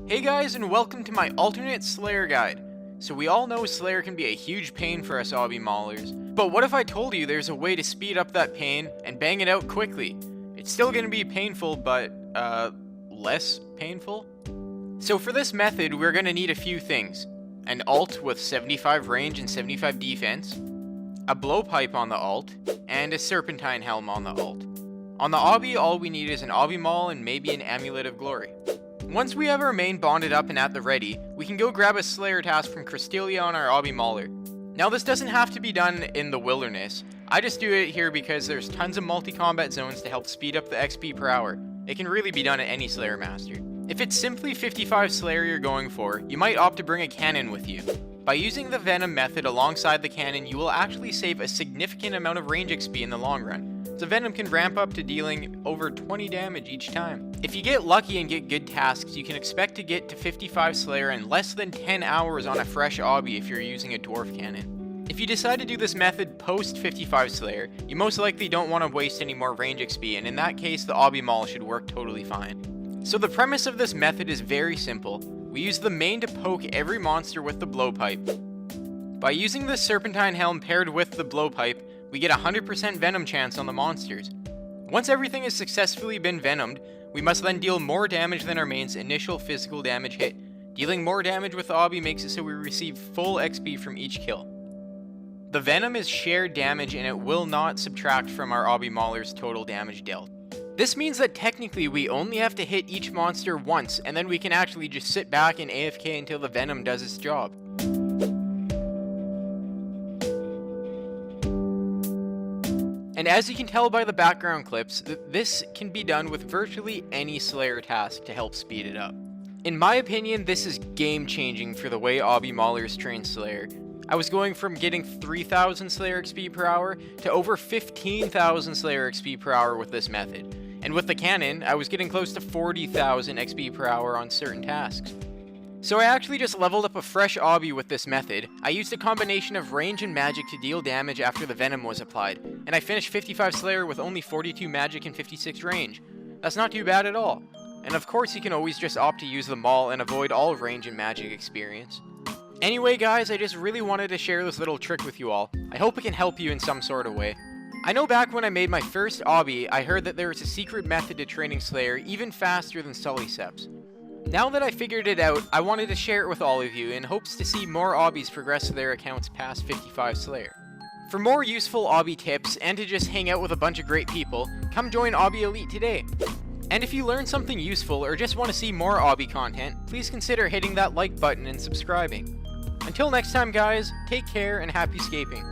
Hey guys, and welcome to my alternate Slayer guide. So we all know Slayer can be a huge pain for us Obby Maulers, but what if I told you there's a way to speed up that pain and bang it out quickly? It's still gonna be painful, but, less painful? So for this method, we're gonna need a few things. An ult with 75 range and 75 defense, a blowpipe on the ult, and a serpentine helm on the ult. On the Obby, all we need is an Obby Maul and maybe an Amulet of Glory. Once we have our main bonded up and at the ready, we can go grab a Slayer task from Cristelia on our Obby Mauler. Now this doesn't have to be done in the wilderness. I just do it here because there's tons of multi-combat zones to help speed up the XP per hour. It can really be done at any Slayer Master. If it's simply 55 Slayer you're going for, you might opt to bring a cannon with you. By using the Venom Method alongside the cannon, you will actually save a significant amount of range XP in the long run. So Venom can ramp up to dealing over 20 damage each time. If you get lucky and get good tasks, you can expect to get to 55 Slayer in less than 10 hours on a fresh Obby if you're using a Dwarf Cannon. If you decide to do this method post 55 Slayer, you most likely don't want to waste any more range XP, and in that case the Obby Maul should work totally fine. So the premise of this method is very simple. We use the main to poke every monster with the blowpipe. By using the Serpentine Helm paired with the blowpipe, we get a 100% venom chance on the monsters. Once everything has successfully been venomed, we must then deal more damage than our main's initial physical damage hit. Dealing more damage with the Obby makes it so we receive full XP from each kill. The venom is shared damage and it will not subtract from our Obby Mauler's total damage dealt. This means that technically we only have to hit each monster once, and then we can actually just sit back and AFK until the venom does its job. And as you can tell by the background clips, this can be done with virtually any Slayer task to help speed it up. In my opinion, this is game changing for the way Obby Maulers train Slayer. I was going from getting 3,000 Slayer XP per hour to over 15,000 Slayer XP per hour with this method. And with the cannon, I was getting close to 40,000 XP per hour on certain tasks. So I actually just leveled up a fresh Obby with this method. I used a combination of range and magic to deal damage after the venom was applied, and I finished 55 Slayer with only 42 magic and 56 range. That's not too bad at all. And of course you can always just opt to use the Maul and avoid all range and magic experience. Anyway guys, I just really wanted to share this little trick with you all. I hope it can help you in some sort of way. I know back when I made my first Obby, I heard that there was a secret method to training Slayer even faster than Sullyceps. Now that I figured it out, I wanted to share it with all of you in hopes to see more Obbies progress their accounts past 55 Slayer. For more useful Obby tips and to just hang out with a bunch of great people, come join Obby Elite today. And if you learned something useful or just want to see more Obby content, please consider hitting that like button and subscribing. Until next time guys, take care and happy scaping.